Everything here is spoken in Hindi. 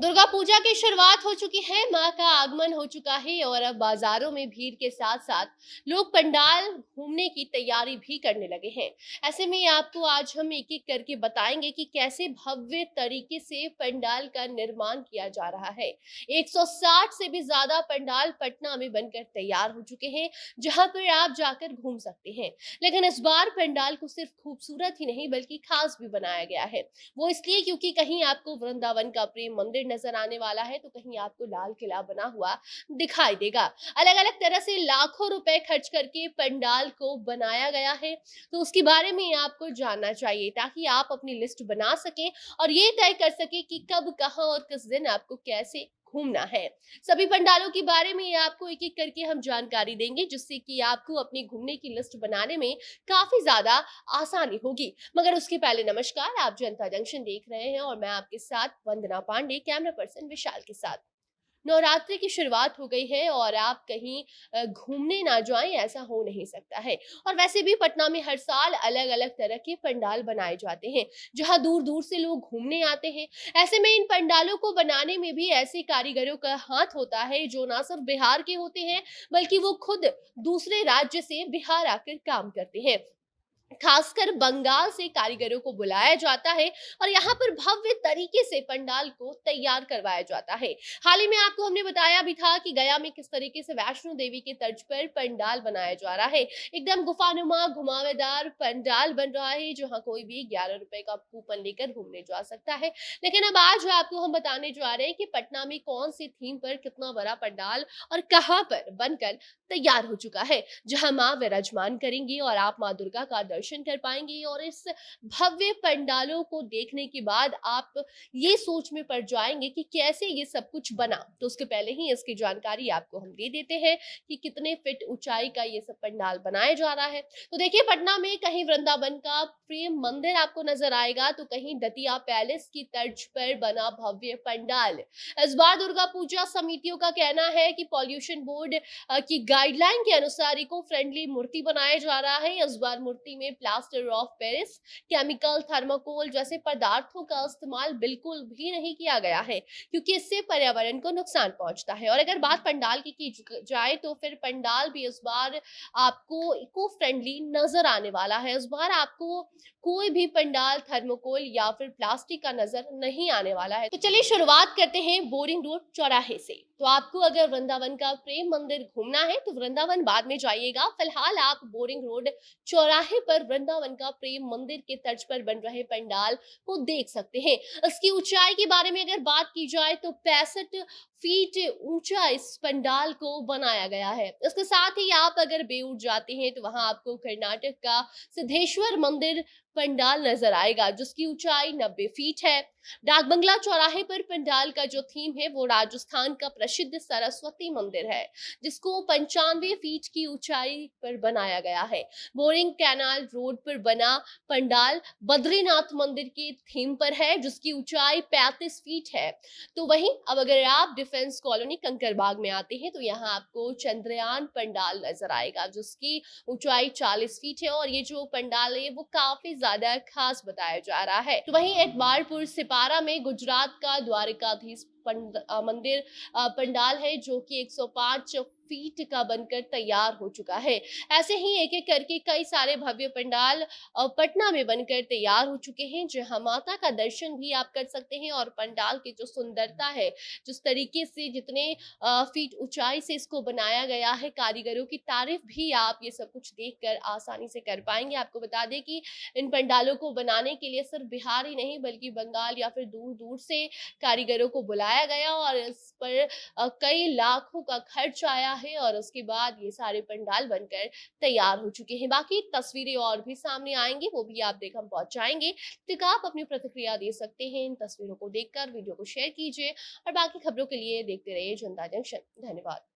दुर्गा पूजा की शुरुआत हो चुकी है, मां का आगमन हो चुका है और अब बाजारों में भीड़ के साथ साथ लोग पंडाल घूमने की तैयारी भी करने लगे हैं। ऐसे में आपको आज हम एक एक करके बताएंगे कि कैसे भव्य तरीके से पंडाल का निर्माण किया जा रहा है। 160 से भी ज्यादा पंडाल पटना में बनकर तैयार हो चुके हैं, जहां पर आप जाकर घूम सकते हैं। लेकिन इस बार पंडाल को सिर्फ खूबसूरत ही नहीं बल्कि खास भी बनाया गया है। वो इसलिए क्योंकि कहीं आपको वृंदावन का प्रेम मंदिर नजर आने वाला है, तो कहीं आपको लाल किला बना हुआ दिखाई देगा। अलग अलग तरह से लाखों रुपए खर्च करके पंडाल को बनाया गया है, तो उसके बारे में आपको जानना चाहिए ताकि आप अपनी लिस्ट बना सकें और ये तय कर सके कि कब, कहां और किस दिन आपको कैसे घूमना है। सभी पंडालों के बारे में आपको एक एक करके हम जानकारी देंगे, जिससे कि आपको अपनी घूमने की लिस्ट बनाने में काफी ज्यादा आसानी होगी। मगर उसके पहले नमस्कार, आप जनता जंक्शन देख रहे हैं और मैं आपके साथ वंदना पांडे, कैमरा पर्सन विशाल के साथ। नवरात्रि की शुरुआत हो गई है और आप कहीं घूमने ना जाएं, ऐसा हो नहीं सकता है। और वैसे भी पटना में हर साल अलग अलग तरह के पंडाल बनाए जाते हैं, जहां दूर दूर से लोग घूमने आते हैं। ऐसे में इन पंडालों को बनाने में भी ऐसे कारीगरों का हाथ होता है जो ना सिर्फ बिहार के होते हैं, बल्कि वो खुद दूसरे राज्य से बिहार आकर काम करते हैं। खासकर बंगाल से कारीगरों को बुलाया जाता है और यहाँ पर भव्य तरीके से पंडाल को तैयार करवाया जाता है। हाल ही में आपको हमने बताया भी था कि गया में किस तरीके से वैष्णो देवी के तर्ज पर पंडाल बनाया जा रहा है। एकदम गुफानुमा घुमावेदार पंडाल बन रहा है, जहाँ कोई भी 11 रुपए का कूपन लेकर घूमने जा सकता है। लेकिन अब आज आपको हम बताने जा रहे हैं कि पटना में कौन सी थीम पर कितना बड़ा पंडाल और कहाँ पर बनकर तैयार हो चुका है, जहां मां विराजमान करेंगी और आप मां दुर्गा का दर्शन कर पाएंगे। और इस भव्य पंडालों को देखने के बाद आप ये सोच में पड़ जाएंगे कि कैसे ये सब कुछ बना। तो उसके पहले ही इसकी जानकारी आपको हम दे देते हैं कि कितने फीट ऊंचाई का ये सब पंडाल बनाया जा रहा है। तो देखिए, पटना में कहीं वृंदावन का प्रेम मंदिर आपको नजर आएगा, तो कहीं दतिया पैलेस की तर्ज पर बना भव्य पंडाल। इस बार दुर्गा पूजा समितियों का कहना है कि पॉल्यूशन बोर्ड की गाइडलाइन के अनुसार इको फ्रेंडली मूर्ति बनाया जा रहा है। इस बार मूर्ति में plaster of Paris, chemical, thermocol जैसे पदार्थों का इस्तेमाल बिल्कुल भी नहीं किया गया है, क्योंकि इससे पर्यावरण को नुकसान पहुंचता है। और अगर बात पंडाल की जाए, तो फिर पंडाल भी इस बार आपको इको फ्रेंडली नजर आने वाला है। इस बार आपको कोई भी पंडाल थर्मोकोल या फिर प्लास्टिक का नजर नहीं आने वाला है। तो चलिए शुरुआत करते हैं बोरिंग रोड चौराहे से। तो आपको अगर वृंदावन का प्रेम मंदिर घूमना है, तो वृंदावन बाद में जाइएगा। फिलहाल आप बोरिंग रोड चौराहे पर वृंदावन का प्रेम मंदिर के तर्ज पर बन रहे पंडाल को देख सकते हैं। इसकी ऊंचाई के बारे में अगर बात की जाए, तो 65 फीट ऊंचा इस पंडाल को बनाया गया है। इसके साथ ही आप अगर बेऊर जाते हैं, तो वहां आपको कर्नाटक का सिद्धेश्वर मंदिर पंडाल नजर आएगा, जिसकी ऊंचाई 90 फीट है। डाक बंगला चौराहे पर पंडाल का जो थीम है, वो राजस्थान का प्रसिद्ध सरस्वती मंदिर है, जिसको 95 फीट की ऊंचाई पर बनाया गया है। बोरिंग कैनाल रोड पर बना पंडाल बद्रीनाथ मंदिर की थीम पर है, जिसकी ऊंचाई 35 फीट है। तो वहीं अब अगर आप डिफेंस कॉलोनी कंकरबाग में आते हैं, तो यहाँ आपको चंद्रयान पंडाल नजर आएगा, जिसकी ऊंचाई 40 फीट है। और ये जो पंडाल है, वो काफी ज्यादा खास बताया जा रहा है। तो वहीं इकबालपुर सिपारा में गुजरात का द्वारिकाधीश मंदिर पंडाल है, जो कि 105 फीट का बनकर तैयार हो चुका है। ऐसे ही एक एक करके कई सारे भव्य पंडाल पटना में बनकर तैयार हो चुके हैं, जहां माता का दर्शन भी आप कर सकते हैं। और पंडाल की जो सुंदरता है, जिस तरीके से जितने फीट ऊंचाई से इसको बनाया गया है, कारीगरों की तारीफ भी आप ये सब कुछ देखकर आसानी से कर पाएंगे। आपको बता दें कि इन पंडालों को बनाने के लिए सिर्फ बिहार ही नहीं बल्कि बंगाल या फिर दूर दूर से कारीगरों को बुलाया गया और इस पर कई लाखों का खर्च आया है। और उसके बाद ये सारे पंडाल बनकर तैयार हो चुके हैं। बाकी तस्वीरें और भी सामने आएंगी, वो भी आप देख हम पहुंचाएंगे। तो आप अपनी प्रतिक्रिया दे सकते हैं इन तस्वीरों को देखकर। वीडियो को शेयर कीजिए और बाकी खबरों के लिए देखते रहिए जनता जंक्शन। धन्यवाद।